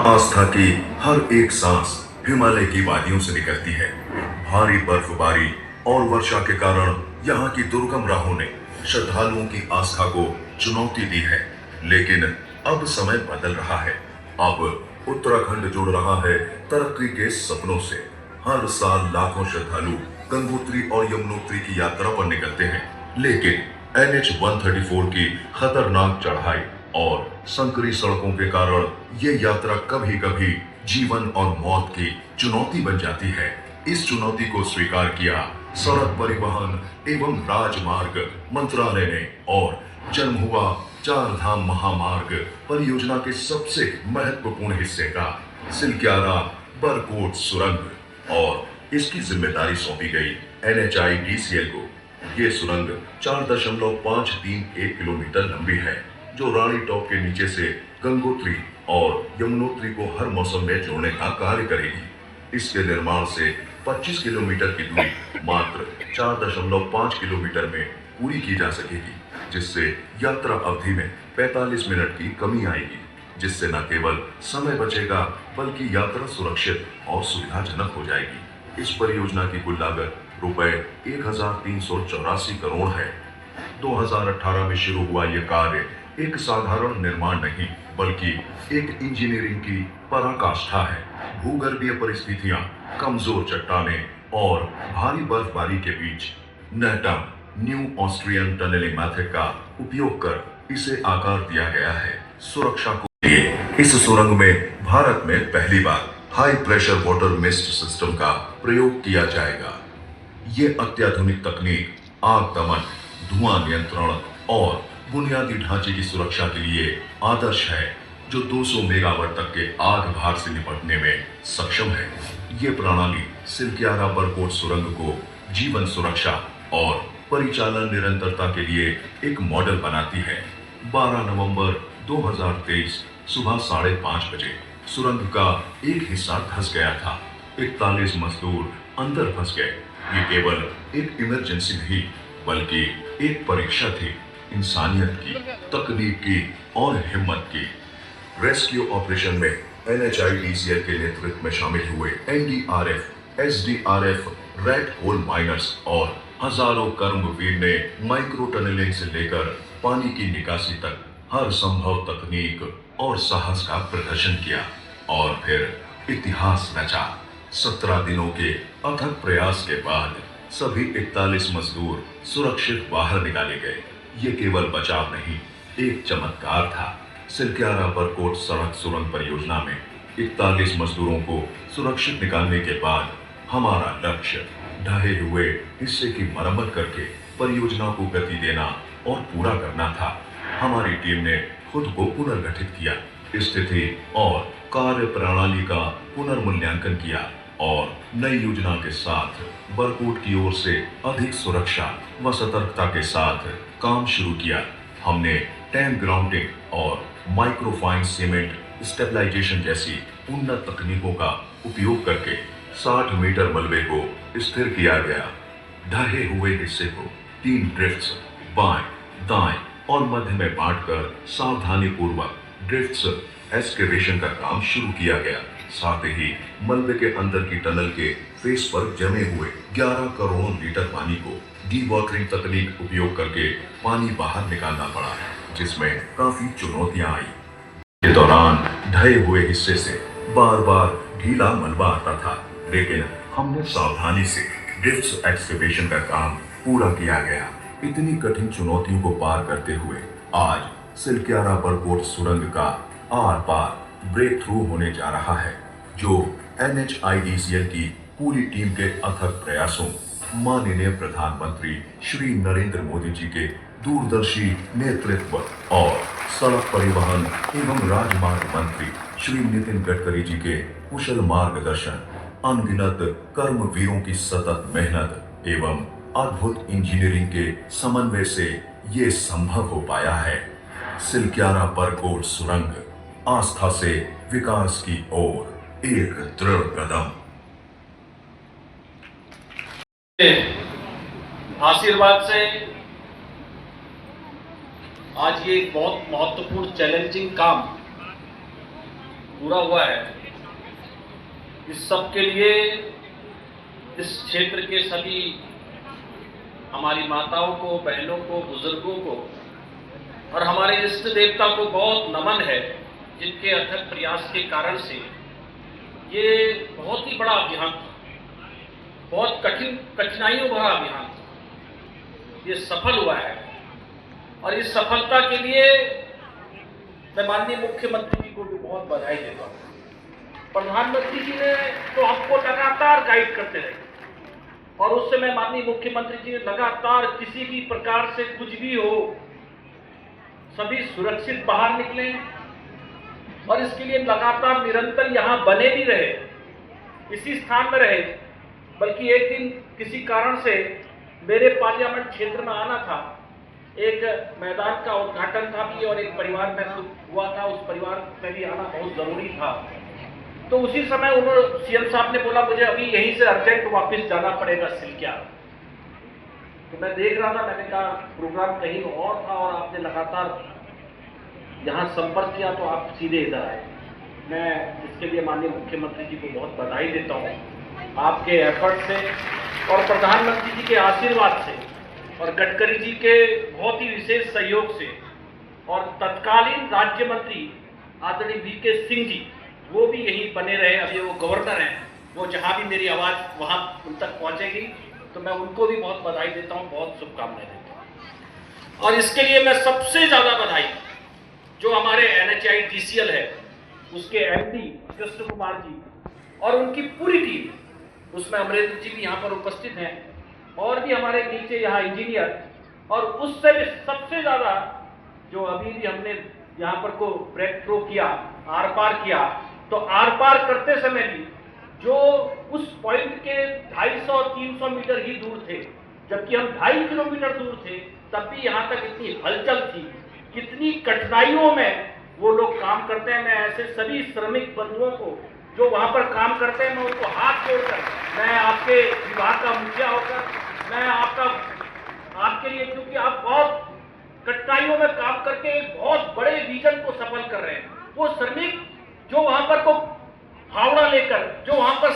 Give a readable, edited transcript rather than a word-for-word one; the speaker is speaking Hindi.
आस्था की हर एक सांस हिमालय की वादियों से निकलती है। भारी बर्फबारी और वर्षा के कारण यहाँ की दुर्गम राहों ने श्रद्धालुओं की आस्था को चुनौती दी है। लेकिन अब समय बदल रहा है। अब उत्तराखंड जुड़ रहा है तरक्की के सपनों से। हर साल लाखों श्रद्धालु गंगोत्री और यमुनोत्री की यात्रा पर निकलते हैं, लेकिन NH-134 की खतरनाक चढ़ाई और संकरी सड़कों के कारण ये यात्रा कभी कभी जीवन और मौत की चुनौती बन जाती है। इस चुनौती को स्वीकार किया सड़क परिवहन एवं राजमार्ग मंत्रालय ने और जन्म हुआ चार धाम महामार्ग परियोजना के सबसे महत्वपूर्ण हिस्से का सिलक्यारा बरकोट सुरंग, और इसकी जिम्मेदारी सौंपी गई NHIDCL को। ये सुरंग 4.531 किलोमीटर लंबी है, जो रानी टॉप के नीचे से गंगोत्री और यमुनोत्री को हर मौसम में जोड़ने का कार्य करेगी। इसके निर्माण से 25 किलोमीटर की दूरी मात्र 4.5 किलोमीटर में पूरी की जा सकेगी, जिससे यात्रा अवधि में 45 मिनट की कमी आएगी, जिससे न केवल समय बचेगा बल्कि यात्रा सुरक्षित और सुविधाजनक हो जाएगी। इस परियोजना की कुल लागत रुपए 1384 करोड़ है। 2018 में शुरू हुआ यह कार्य एक साधारण निर्माण नहीं, बल्कि एक इंजीनियरिंग की पराकाष्ठा है। भूगर्भीय परिस्थितियां, कमजोर चट्टानें और भारी बर्फबारी के बीच नेटम न्यू ऑस्ट्रियन टनलिंग मेथड का उपयोग कर इसे आकार दिया गया है। सुरक्षा के लिए इस सुरंग में भारत में पहली बार high pressure water mist system का प्रयोग किया जाएगा। ये अत्याधुनिक तकनीक आग दमन, धुआं नियंत्रण और बुनियादी ढांचे की सुरक्षा के लिए आदर्श है, जो 200 मेगावाट तक के आग भार से निपटने में सक्षम है। ये प्रणाली सिलक्यारा बरकोट सुरंग को जीवन सुरक्षा और परिचालन निरंतरता के लिए एक मॉडल बनाती है। 12 नवंबर 2023 सुबह 5:30 बजे सुरंग का एक हिस्सा धंस गया था। 41 मजदूर अंदर फंस गए। ये केवल एक इमरजेंसी नहीं, बल्कि एक परीक्षा थी इंसानियत की, तकनीक की और हिम्मत की। रेस्क्यू ऑपरेशन में NHIDCL के नेतृत्व में शामिल हुए NDRF, SDRF, rat hole miners और हजारों कर्मवीर ने माइक्रो टनलिंग से लेकर पानी की निकासी तक हर संभव तकनीक और साहस का प्रदर्शन किया, और फिर इतिहास रचा। 17 दिनों के अथक प्रयास के बाद सभी 41 मजदूर सुरक्षित बाहर निकाले गए। ये केवल बचाव नहीं, एक चमत्कार था। सिलक्यारा बरकोट सड़क सुरंग परियोजना में 41 मजदूरों को सुरक्षित निकालने के बाद हमारा लक्ष्य ढहे हुए हिस्से की मरम्मत करके परियोजना को गति देना और पूरा करना था। हमारी टीम ने खुद को पुनर्गठित किया, स्थिति और कार्य प्रणाली का पुनर्मूल्यांकन किया और नई योजना के साथ बरकोट की ओर से अधिक सुरक्षा व सतर्कता के साथ काम शुरू किया। हमने टैंक ग्राउंडिंग और माइक्रोफाइन सीमेंट स्टेबलाइजेशन जैसी उन्नत तकनीकों का उपयोग करके 60 मीटर मलबे को स्थिर किया गया। ढहे हुए हिस्से को 3 ड्रिफ्ट्स बाएं, दाएं और मध्य में बांटकर सावधानी पूर्वक ड्रिफ्ट्स एक्सकेवेशन का काम शुरू किया गया। साथ ही मलबे के अंदर की टनल के फेस पर जमे हुए 11 करोड़ लीटर पानी को डीवाटरिंग तकनीक उपयोग करके पानी बाहर निकालना पड़ा, जिसमें काफी चुनौतियां आई। के दौरान ढहे हुए हिस्से से बार बार ढीला मलबा आता था, लेकिन हमने सावधानी से ड्रिफ्ट एक्सकेवेशन का काम पूरा किया गया। इतनी कठिन चुनौतियों को पार करते हुए आज सिलक्यारा बरकोट सुरंग का आर पार ब्रेक थ्रू होने जा रहा है, जो NHIDCL की पूरी टीम के अथक प्रयासों, माननीय प्रधानमंत्री श्री नरेंद्र मोदी जी के दूरदर्शी नेतृत्व और सड़क परिवहन एवं राजमार्ग मंत्री श्री नितिन गडकरी जी के कुशल मार्गदर्शन, अनगिनत कर्मवीरों की सतत मेहनत एवं अद्भुत इंजीनियरिंग के समन्वय से ये संभव हो पाया है। सिलक्यारा बरकोट सुरंग आस्था से विकास की ओर एक दृढ़ कदम। आशीर्वाद से आज ये एक बहुत महत्वपूर्ण चैलेंजिंग काम पूरा हुआ है, इस सब के लिए इस क्षेत्र के सभी हमारी माताओं को, बहनों को, बुजुर्गों को और हमारे इष्ट देवता को बहुत नमन है, जिनके अथक प्रयास के कारण से ये बहुत ही बड़ा अभियान था, बहुत कठिनाइयों भरा अभियान था, ये सफल हुआ है। और इस सफलता के लिए मैं माननीय मुख्यमंत्री जी को भी बहुत बधाई देता हूँ। प्रधानमंत्री जी ने तो हमको लगातार गाइड करते रहे और उस समय माननीय मुख्यमंत्री जी ने लगातार किसी भी प्रकार से कुछ भी हो सभी सुरक्षित बाहर निकले और इसके लिए लगातार निरंतर यहाँ बने भी रहे, इसी स्थान में रहे। बल्कि एक दिन किसी कारण से मेरे पार्लियामेंट क्षेत्र में आना था, एक मैदान का उद्घाटन था भी और एक परिवार में हुआ था, उस परिवार में भी आना बहुत जरूरी था। तो उसी समय उन्होंने सीएम साहब ने बोला मुझे अभी यहीं से अर्जेंट वापस जाना पड़ेगा सिलकिया। तो मैं देख रहा था, मैंने कहा प्रोग्राम कहीं और था और आपने लगातार यहाँ संपर्क किया तो आप सीधे इधर आए। मैं इसके लिए माननीय मुख्यमंत्री जी को बहुत बधाई देता हूँ, आपके एफर्ट से और प्रधानमंत्री जी के आशीर्वाद से और गडकरी जी के बहुत ही विशेष सहयोग से और तत्कालीन राज्य मंत्री आदरणीय वीके सिंह जी, वो भी यहीं बने रहे, अभी वो गवर्नर हैं, वो जहाँ भी मेरी आवाज़ वहाँ उन तक पहुँचेगी, तो मैं उनको भी बहुत बधाई देता हूँ, बहुत शुभकामनाएं देता हूँ। और इसके लिए मैं सबसे ज़्यादा बधाई जो हमारे NHIDCL है उसके MD कृष्ण कुमार जी और उनकी पूरी टीम, उसमें अमरेंद्र जी भी यहाँ पर उपस्थित हैं और भी हमारे नीचे यहाँ इंजीनियर, और उससे भी सबसे ज़्यादा जो अभी भी हमने यहाँ पर को ब्रेक थ्रो किया, आर पार किया, तो आर पार करते समय भी जो उस पॉइंट के 250-300 मीटर ही दूर थे, जबकि हम 2.5 किलोमीटर दूर थे, तब भी यहाँ तक इतनी हलचल थी, कितनी कठिनाइयों में वो लोग काम करते हैं। मैं ऐसे सभी श्रमिक बंधुओं को जो वहाँ पर काम करते हैं, मैं उनको हाथ जोड़कर, मैं आपके विभाग का मुखिया होकर मैं आपके लिए, क्योंकि आप बहुत कठिनाइयों में काम करके एक बहुत बड़े विजन को सफल कर रहे हैं। वो श्रमिक जो वहाँ पर को फावड़ा लेकर जो वहाँ पर